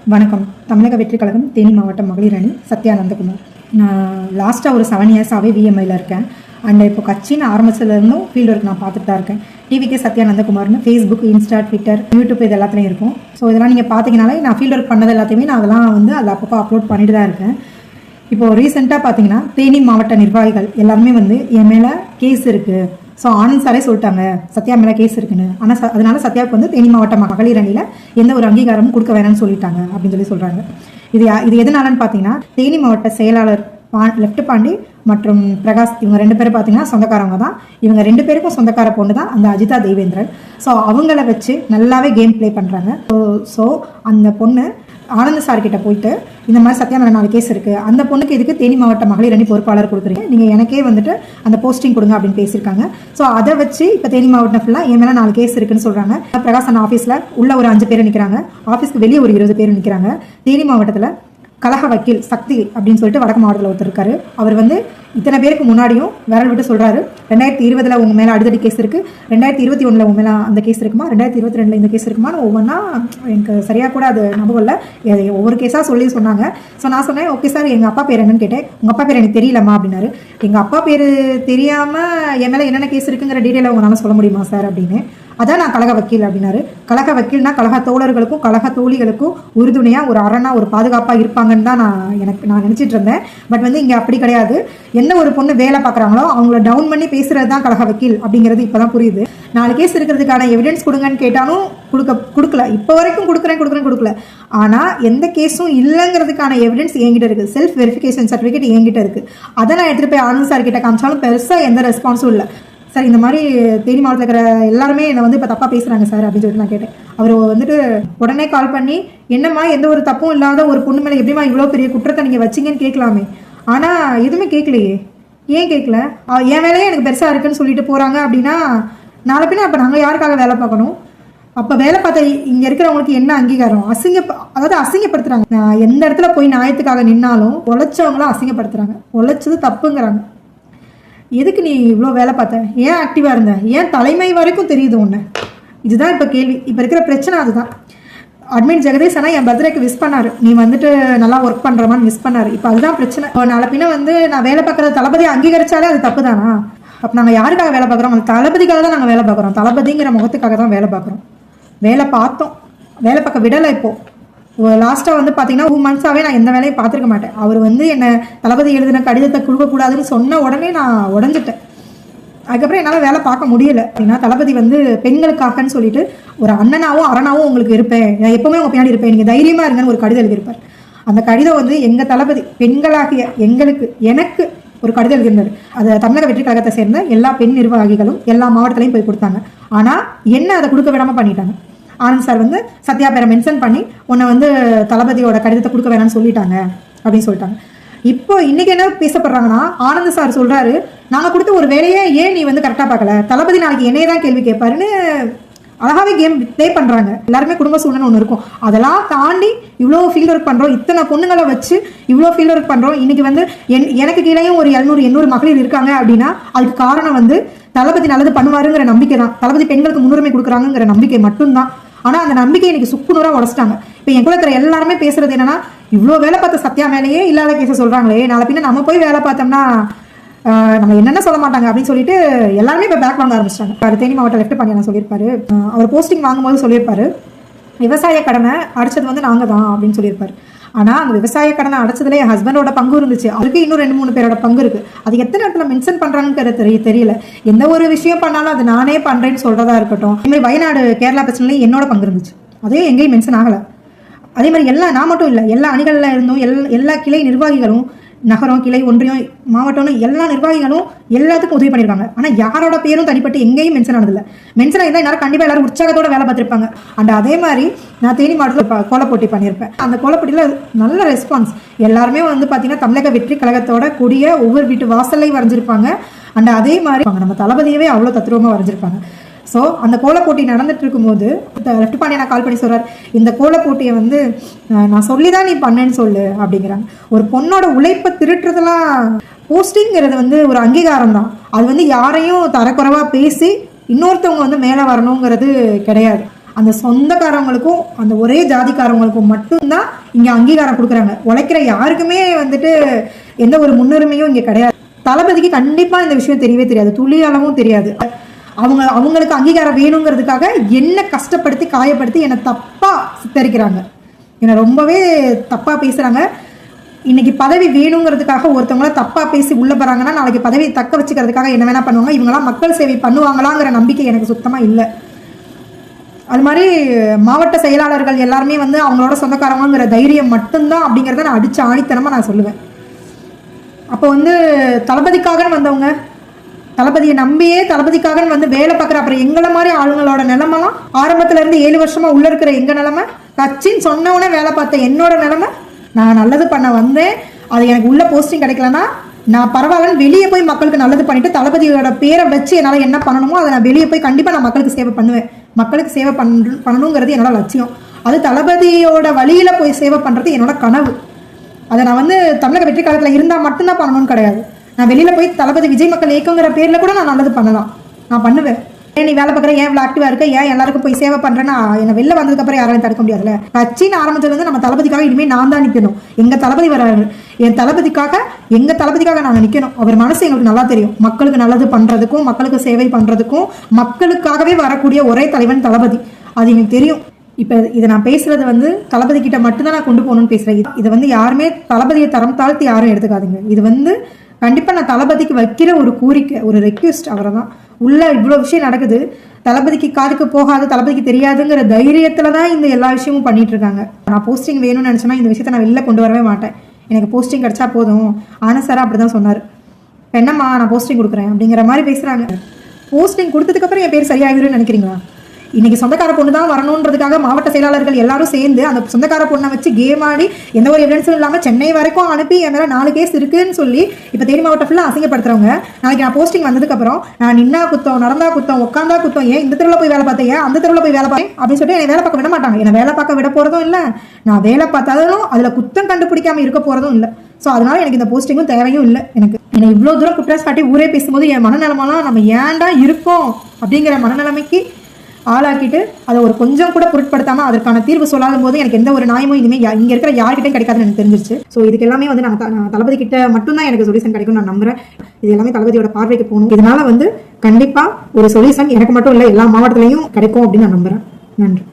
வணக்கம். தமிழக வெற்றி கழகம் தேனி மாவட்டம் மகளிர் அணி சத்யா நந்தகுமார். நான் லாஸ்ட்டாக ஒரு 7 இயர்ஸாகவே விஎம்ஐயில் இருக்கேன். அண்ட் இப்போ கட்சின்னு ஆரம்பிச்சதுலேருந்தும் ஃபீல்டு ஒர்க் நான் பார்த்துட்டு தான் இருக்கேன். டிவிகே சத்யா நந்தகுமார்னு ஃபேஸ்புக், இன்ஸ்டா, ட்விட்டர், யூடியூப் இது எல்லாத்துலேயும் இருக்கும். ஸோ இதெல்லாம் நீங்கள் பார்த்தீங்கனாலே நான் ஃபீல்டு ஒர்க் பண்ணது எல்லாத்தையுமே நான் அதெல்லாம் வந்து அதில் அப்பப்போ அப்லோட் பண்ணிட்டு தான் இருக்கேன். இப்போது ரீசெண்டாக பார்த்தீங்கன்னா தேனி மாவட்ட நிர்வாகிகள் எல்லாருமே வந்து என் மேலே கேஸ் இருக்குது. ஸோ ஆனந்த் சாரே சொல்லிட்டாங்க சத்யா மேலே கேஸ் இருக்குன்னு. ஆனால் அதனால சத்யாவுக்கு வந்து தேனி மாவட்ட மகளிர் அணியில் எந்த ஒரு அங்கீகாரமும் கொடுக்க வேணாம்னு சொல்லிட்டாங்க அப்படின்னு சொல்கிறாங்க. இது எதனாலன்னு பார்த்தீங்கன்னா தேனி மாவட்ட செயலாளர் லெஃப்ட் பாண்டி மற்றும் பிரகாஷ் இவங்க 2 பேரும் பார்த்தீங்கன்னா சொந்தக்காரவங்க தான். இவங்க 2 பேருக்கும் சொந்தக்கார பொண்ணு தான் அந்த அஜிதா தேவேந்திரன். ஸோ அவங்கள வச்சு நல்லாவே கேம் ப்ளே பண்ணுறாங்க. ஸோ அந்த பொண்ணு ஆனந்த் சார் கிட்ட போயிட்டு இந்த மாதிரி சத்யா மேலே 4 கேஸ் இருக்குது, அந்த பொண்ணுக்கு இதுக்கு தேனி மாவட்ட மகளிர் அணி பொறுப்பாளர் கொடுக்குறீங்க, நீங்கள் எனக்கே வந்துட்டு அந்த போஸ்டிங் கொடுங்க அப்படின்னு பேசியிருக்காங்க. ஸோ அதை வச்சு இப்போ தேனி மாவட்டம் ஃபுல்லாக என் மேலே 4 கேஸ் இருக்குன்னு சொல்கிறாங்க. பிரகாஷ் அண்ணா ஆஃபீஸில் உள்ள ஒரு 5 பேர் நிற்கிறாங்க, ஆஃபீஸ்க்கு வெளியே ஒரு 20 பேர் நிற்கிறாங்க. தேனி மாவட்டத்தில் கழக வக்கீல் சக்தி அப்படின்னு சொல்லிட்டு வடக்கு மாவட்டத்தில் ஒருத்தர் இருக்காரு. அவர் வந்து இத்தனை பேருக்கு முன்னாடியும் விரல் விட்டு சொல்கிறாரு 2020 உங்கள் மேலே அடிதடி கேஸ் இருக்குது, 2021 உங்கள் மேலே அந்த கேஸ் இருக்குமா, 2022 இந்த கேஸ் இருக்குமா, ஒவ்வொன்றா எனக்கு சரியாக கூட அது ஞாபகம் இல்லை, ஒவ்வொரு கேஸாக சொன்னாங்க. ஸோ நான் சொன்னேன் ஓகே சார் எங்கள் அப்பா பேர் என்னன்னு கேட்டேன். உங்கள் அப்பா பேர் எனக்கு தெரியலம்மா அப்படின்னாரு. எங்கள் அப்பா பேர் தெரியாமல் என் மேலே என்னென்ன கேஸ் இருக்குங்கிற டீட்டெயிலை உங்களால் சொல்ல முடியுமா சார் அப்படின்னு. அதான் நான் கழக வக்கீல் அப்படின்னாரு. கழக வக்கீல்னா கழக தோழர்களுக்கும் கழக தோழிகளுக்கும் உறுதுணையாக ஒரு அரணா ஒரு பாதுகாப்பாக இருப்பாங்கன்னு தான் நான் நினச்சிட்டு இருந்தேன். பட் வந்து இங்கே அப்படி கிடையாது. என்ன ஒரு பொண்ணு வேலை பார்க்குறாங்களோ அவங்கள டவுன் பண்ணி பேசுறது தான் கழக வக்கீல் அப்படிங்கிறது இப்போ தான் புரியுது. 4 கேஸ் இருக்கிறதுக்கான எவிடன்ஸ் கொடுங்கன்னு கேட்டாலும் கொடுக்கல. இப்போ வரைக்கும் கொடுக்கல. ஆனால் எந்த கேஸும் இல்லைங்கிறதுக்கான எவிடன்ஸ் என்கிட்ட இருக்குது. செல்ஃப் வெரிஃபிகேஷன் சர்டிஃபிகேட் என்கிட்ட இருக்குது. அதை நான் எடுத்துகிட்டு போய் ஆனந்த் சார் கிட்ட காமிச்சாலும் பெருசாக எந்த ரெஸ்பான்ஸும் இல்லை. சார் இந்த மாதிரி தேனி மாவட்டத்தில் இருக்கிற எல்லாருமே என்னை வந்து இப்போ தப்பாக பேசுகிறாங்க சார் அப்படின்னு சொல்லிட்டு நான் கேட்டேன். அவர் வந்துட்டு உடனே கால் பண்ணி என்னம்மா எந்த ஒரு தப்பும் இல்லாத ஒரு பொண்ணு மேலே எப்படிமா இவ்வளோ பெரிய குற்றத்தை நீங்கள் வச்சிங்கன்னு கேட்கலாமே. ஆனால் எதுவுமே கேட்கலையே. ஏன் கேட்கல? என் வேலையே எனக்கு பெருசாக இருக்குன்னு சொல்லிட்டு போகிறாங்க அப்படின்னா நாளை பின்ன அப்போ நாங்கள் யாருக்காக வேலை பார்க்கணும்? அப்போ வேலை பார்த்த இங்கே இருக்கிறவங்களுக்கு என்ன அங்கீகாரம்? அசிங்கப்படுத்துகிறாங்க. எந்த இடத்துல போய் நியாயத்துக்காக நின்னாலும் உழைச்சவங்களாம் அசிங்கப்படுத்துகிறாங்க. உழைச்சது தப்புங்கிறாங்க. எதுக்கு நீ இவ்வளோ வேலை பார்த்த? ஏன் ஆக்டிவாக இருந்த? ஏன் தலைமை வரைக்கும் தெரியுது ஒன்று? இதுதான் இப்போ கேள்வி. இப்போ இருக்கிற பிரச்சனை அதுதான். அட்மின் ஜெகதீஷ் ஆனால் என் பர்த்டேக்கு விஷ் பண்ணார், நீ வந்துட்டு நல்லா ஒர்க் பண்ணுறமான்னு விஷ் பண்ணார். இப்போ அதுதான் பிரச்சனை. நாளை பின்ன வந்து நான் வேலை பார்க்குறது தளபதி அங்கீகரிச்சாலே அது தப்பு தானா? அப்போ நாங்கள் யாருக்காக வேலை பார்க்குறோம்? அந்த தளபதிக்காக தான் நாங்கள் வேலை பார்க்குறோம். தளபதிங்கிற முகத்துக்காக தான் வேலை பார்க்குறோம். வேலை பார்த்தோம், வேலை பார்க்க விடலை. இப்போது லாஸ்ட்டாக வந்து பார்த்தீங்கன்னா 2 மந்த்ஸாகவே நான் எந்த வேலையும் பார்த்துருக்க மாட்டேன். அவர் வந்து என்னை தளபதி எழுதின கடிதத்தை கொடுக்கக்கூடாதுன்னு சொன்ன உடனே நான் உடஞ்சிட்டேன். அதுக்கப்புறம் என்னால் வேலை பார்க்க முடியலை. ஏன்னா தளபதி வந்து பெண்களுக்காகன்னு சொல்லிட்டு ஒரு அண்ணனாவும் அரணாவும் உங்களுக்கு இருப்பேன், நான் எப்பவுமே உங்கள் பின்னாடி இருப்பேன், நீங்கள் தைரியமாக இருங்கன்னு ஒரு கடிதம் எழுதியிருப்பார். அந்த கடிதம் வந்து எங்கள் தளபதி பெண்களாகிய எனக்கு ஒரு கடிதம் எழுதியிருந்தார். அதை தமிழக வெற்றி கழகத்தை சேர்ந்த எல்லா பெண் நிர்வாகிகளும் எல்லா மாவட்டத்திலையும் போய் கொடுத்தாங்க. ஆனால் என்ன அதை கொடுக்க விடாமல் பண்ணிட்டாங்க. ஆனந்த் சார் வந்து சத்யா பேரை மென்ஷன் பண்ணி உன்னை வந்து தளபதியோட கடிதத்தை கொடுக்க வேணாம்னு சொல்லிட்டாங்க அப்படின்னு சொல்லிட்டாங்க. இப்போ இன்னைக்கு என்ன பேசப்படுறாங்கன்னா ஆனந்த் சார் சொல்றாரு நாங்கள் கொடுத்த ஒரு வேலையை ஏன் நீ வந்து கரெக்டாக பார்க்கல, தளபதி நாளைக்கு என்னையே தான் கேள்வி கேட்பாருன்னு அழகாவே கேம் ப்ளே பண்ணுறாங்க. எல்லாருமே குடும்ப சூழ்நிலை ஒன்று இருக்கும். அதெல்லாம் தாண்டி இவ்வளோ ஃபீல்ட் ஒர்க் பண்ணுறோம், இத்தனை பொண்ணுங்களை வச்சு இவ்வளோ ஃபீல்ட் ஒர்க் பண்ணுறோம். இன்னைக்கு வந்து எனக்கு கீழேயும் ஒரு 700-800 மகளிர் இருக்காங்க அப்படின்னா அதுக்கு காரணம் வந்து தளபதி நல்லது பண்ணுவாருங்கிற நம்பிக்கை தான். தளபதி பெண்களுக்கு முன்னுரிமை கொடுக்குறாங்கிற நம்பிக்கை மட்டும்தான். ஆனால் அந்த நம்பிக்கை இன்னைக்கு சுக்குநூறாக உடச்சிட்டாங்க. இப்போ என் கூட இருக்கிற எல்லாருமே பேசுறது என்னன்னா இவ்வளோ வேலை பார்த்த சத்யா மேலேயே இல்லாத கேஸை சொல்கிறாங்களே, நாளை பின்ன நம்ம போய் வேலை பார்த்தோம்னா நம்ம என்னென்ன சொல்ல மாட்டாங்க அப்படின்னு சொல்லிட்டு எல்லாருமே இப்போ பேக் வாங்க ஆரம்பிச்சிட்டாங்க. தேனி மாவட்ட லெஃப்ட் பண்ணி நான் சொல்லியிருப்பாரு, அவர் போஸ்டிங் வாங்கும்போது சொல்லியிருப்பாரு விவசாய கடனை அடிச்சது வந்து நாங்கள் தான் அப்படின்னு சொல்லியிருப்பாரு. ஆனால் அந்த விவசாய கடனை அடைச்சதுல என் ஹஸ்பண்டோட பங்கு இருந்துச்சு, அவருக்கு இன்னும் 2-3 பேரோட பங்கு இருக்குது. அது எத்தனை இடத்துல மென்ஷன் பண்ணுறாங்கன்னு தெரியல. எந்த ஒரு விஷயம் பண்ணாலும் அது நானே பண்ணுறேன்னு சொல்கிறதா இருக்கட்டும். அதேமாதிரி வயநாடு கேரளா பிரச்சனையும் என்னோட பங்கு இருந்துச்சு, அதே எங்கேயும் மென்ஷன் ஆகலை. அதே மாதிரி நான் மட்டும் இல்லை, எல்லா அணிகளில் இருந்தும் எல்லா கிளை நிர்வாகிகளும் நகரம், கிளை, ஒன்றியம், மாவட்டம்னு எல்லா நிர்வாகிகளும் எல்லாத்துக்கும் உதவி பண்ணியிருக்காங்க. ஆனால் யாரோட பேரும் தனிப்பட்டு எங்கேயும் மென்ஷன் ஆனதில்லை. மென்ஷன் ஆகிதான் எல்லாரும் கண்டிப்பாக எல்லாரும் உற்சாகத்தோட வேலை பார்த்துருப்பாங்க. அண்ட் அதே மாதிரி நான் தேனி மாவட்டத்தில் கோலப்போட்டி பண்ணியிருப்பேன். அந்த கோலப்போட்டியில் நல்ல ரெஸ்பான்ஸ். எல்லாருமே வந்து பார்த்தீங்கன்னா தமிழக வெற்றி கழகத்தோட கூடிய ஒவ்வொரு வீட்டு வாசல்லையும் வரைஞ்சிருப்பாங்க. அண்ட் அதே மாதிரி நம்ம தளபதியவே அவ்வளோ தத்ரூபமாக வரைஞ்சிருப்பாங்க. ஸோ அந்த கோலப்போட்டி நடந்துட்டு இருக்கும்போது லெஃப்ட் பாண்டியை நான் கால் பண்ணி சொல்கிறார், இந்த கோலப்போட்டியை வந்து நான் சொல்லி தான் நீ பண்ணேன்னு சொல்லு அப்படிங்கிறாங்க. ஒரு பொண்ணோட உழைப்பை திருட்டுறதுலாம் போஸ்டிங்கிறது வந்து ஒரு அங்கீகாரம் தான். அது வந்து யாரையும் தரக்குறைவாக பேசி இன்னொருத்தவங்க வந்து மேலே வரணுங்கிறது கிடையாது. அந்த சொந்தக்காரவங்களுக்கும் அந்த ஒரே ஜாதிக்காரவங்களுக்கும் மட்டும்தான் இங்கே அங்கீகாரம் கொடுக்குறாங்க. உழைக்கிற யாருக்குமே வந்துட்டு எந்த ஒரு முன்னுரிமையும் இங்கே கிடையாது. தளபதிக்கு கண்டிப்பாக இந்த விஷயம் தெரியவே தெரியாது, துளி அளவும் தெரியாது. அவங்களுக்கு அங்கீகாரம் வேணுங்கிறதுக்காக என்னை கஷ்டப்படுத்தி காயப்படுத்தி என்னை தப்பாக சித்தரிக்கிறாங்க, என்னை ரொம்பவே தப்பாக பேசுகிறாங்க. இன்னைக்கு பதவி வேணுங்கிறதுக்காக ஒருத்தவங்கள தப்பாக பேசி உள்ள போகிறாங்கன்னா நாளைக்கு பதவியை தக்க வச்சுக்கிறதுக்காக என்ன வேணா பண்ணுவாங்க. இவங்கெல்லாம் மக்கள் சேவை பண்ணுவாங்களாங்கிற நம்பிக்கை எனக்கு சுத்தமாக இல்லை. அது மாதிரி மாவட்ட செயலாளர்கள் எல்லாருமே வந்து அவங்களோட சொந்தக்காரங்கிற தைரியம் மட்டும்தான் அப்படிங்கிறத நான் அடிச்சு ஆணித்தனமாக நான் சொல்லுவேன். அப்போ வந்து தளபதிக்காக வந்தவங்க, தளபதியை நம்பியே தளபதிக்காக வந்து வேலை பார்க்குற அப்புறம் எங்களை மாதிரி ஆளுங்களோட நிலைமெல்லாம் ஆரம்பத்துல இருந்து 7 வருஷமா உள்ள இருக்கிற எங்க நிலைமை, கட்சின்னு சொன்னவனே வேலை பார்த்த என்னோட நிலைமை, நான் நல்லது பண்ண வந்தேன், அது எனக்கு உள்ள போஸ்டிங் கிடைக்கலன்னா நான் பரவாயில்லன்னு வெளியே போய் மக்களுக்கு நல்லது பண்ணிட்டு தளபதியோட பேரை வச்சு என்னால் என்ன பண்ணணுமோ அதை நான் வெளியே போய் கண்டிப்பாக நான் மக்களுக்கு சேவை பண்ணுவேன். மக்களுக்கு சேவை பண்ணணுங்கிறது என்னோட லட்சியம். அது தளபதியோட வழியில் போய் சேவை பண்ணுறது என்னோட கனவு. அதை நான் வந்து தமிழக வெற்றி கழகத்தில் இருந்தால் மட்டும்தான் பண்ணணும்னு கிடையாது. நான் வெளியில் போய் தளபதி விஜய் மக்கள் இயக்கங்கிற பேரில் கூட நான் நல்லது பண்ணலாம், நான் பண்ணுவேன். ஏன் நீ வேலை பார்க்குற, ஏன் இவ்வளோ ஆக்டிவாக இருக்க, ஏன் எல்லாருக்கும் போய் சேவை பண்ணுறேன்னா என்னை வெளில வந்ததுக்கப்புறம் யாராலையும் தடுக்க முடியாதுல்ல. கட்சின்னு ஆரம்பத்துலேருந்து நம்ம தளபதிக்காக இனிமேல் நான் தான் நிற்கணும். எங்கள் தளபதி வராரு, என் தளபதிக்காக எங்கள் தளபதிக்காக நாங்கள் நிற்கணும். அவர் மனசு எங்களுக்கு நல்லா தெரியும். மக்களுக்கு நல்லது பண்ணுறதுக்கும் மக்களுக்கு சேவை பண்ணுறதுக்கும் மக்களுக்காகவே வரக்கூடிய ஒரே தலைவன் தளபதி, அது எனக்கு தெரியும். இப்போ இதை நான் பேசுறது வந்து தளபதி கிட்ட மட்டும்தான் நான் கொண்டு போகணும்னு பேசுகிறேன். இதை வந்து யாருமே தளபதியை தரம் தாழ்த்தி யாரும் எடுத்துக்காதீங்க. இது வந்து கண்டிப்பாக நான் தளபதிக்கு வைக்கிற ஒரு கோரிக்கை, ஒரு ரெக்வெஸ்ட். அவரை தான் உள்ள இவ்வளோ விஷயம் நடக்குது, தளபதிக்கு காதுக்கு போகாது, தளபதிக்கு தெரியாதுங்கிற தைரியத்தில் தான் இந்த எல்லா விஷயமும் பண்ணிட்டு இருக்காங்க. நான் போஸ்டிங் வேணும்னு நினச்சேன்னா இந்த விஷயத்தை நான் வெளில கொண்டு வரவே மாட்டேன். எனக்கு போஸ்டிங் கிடைச்சா போதும். ஆனந்த் சார் அப்படி தான் சொன்னார். என்னம்மா நான் போஸ்டிங் கொடுக்குறேன் அப்படிங்கிற மாதிரி பேசுகிறாங்க. போஸ்டிங் கொடுத்ததுக்கப்புறம் என் பேர் சரியாகிடும்னு நினைக்கிறீங்களா? இன்னைக்கு சொந்தக்கார பொண்ணு தான் வரணுன்றதுக்காக மாவட்ட செயலாளர்கள் எல்லாரும் சேர்ந்து அந்த சொந்தக்கார பொண்ணை வச்சு கேம் ஆடி எந்த ஒரு எவிடன்ஸும் இல்லாமல் சென்னை வரைக்கும் அனுப்பி என் மேலே 4 கேஸ் இருக்குன்னு சொல்லி இப்போ தேனி மாவட்டம் ஃபுல்லாக அசிங்கப்படுத்துறவங்க நாளைக்கு நான் போஸ்டிங் வந்ததுக்கப்புறம் நான் நின்னா குத்தம், நடந்தா குத்தம், உட்காந்தா குத்தம், ஏன் இந்த தெருவில் போய் வேலை பார்த்தேன், ஏன் அந்த தெருவில் போய் வேலை பார்த்தேன் அப்படின்னு சொல்லிட்டு என்னை வேலை பார்க்க விட மாட்டாங்க. என்னை வேலை பார்க்க விட போகிறதும் இல்லை, நான் வேலை பார்த்தாலும் அதில் குத்தம் கண்டுபிடிக்காம இருக்க போகிறதும் இல்லை. ஸோ அதனால எனக்கு இந்த போஸ்டிங்கும் தேவையும் இல்லை. எனக்கு என்னை இவ்வளோ தூரம் குற்றம் காட்டி ஊரே பேசும்போது என் மனநிலைமெல்லாம் நம்ம ஏன்டா இருக்கோம் அப்படிங்கிற மனநிலைமைக்கு ஆளாக்கிட்டு அதை ஒரு கொஞ்சம் கூட பொருட்படுத்தாமல் அதற்கான தீர்வு சொல்லாத போது எனக்கு எந்த ஒரு நியாயமும் இனிமேல் இங்கே இருக்கிற யார்கிட்டையும் கிடைக்காதுன்னு எனக்கு தெரிஞ்சிருச்சு. ஸோ இதுக்கு எல்லாமே வந்து நான் தளபதி கிட்ட மட்டும்தான் எனக்கு சொல்யூஷன் கிடைக்கும் நான் நம்புறேன். இது எல்லாமே தளபதியோட பார்வைக்கு போகணும். இதனால வந்து கண்டிப்பாக ஒரு சொல்யூஷன் எனக்கு மட்டும் இல்லை எல்லா மாவட்டத்திலையும் கிடைக்கும் அப்படின்னு நான் நம்புறேன். நன்றி.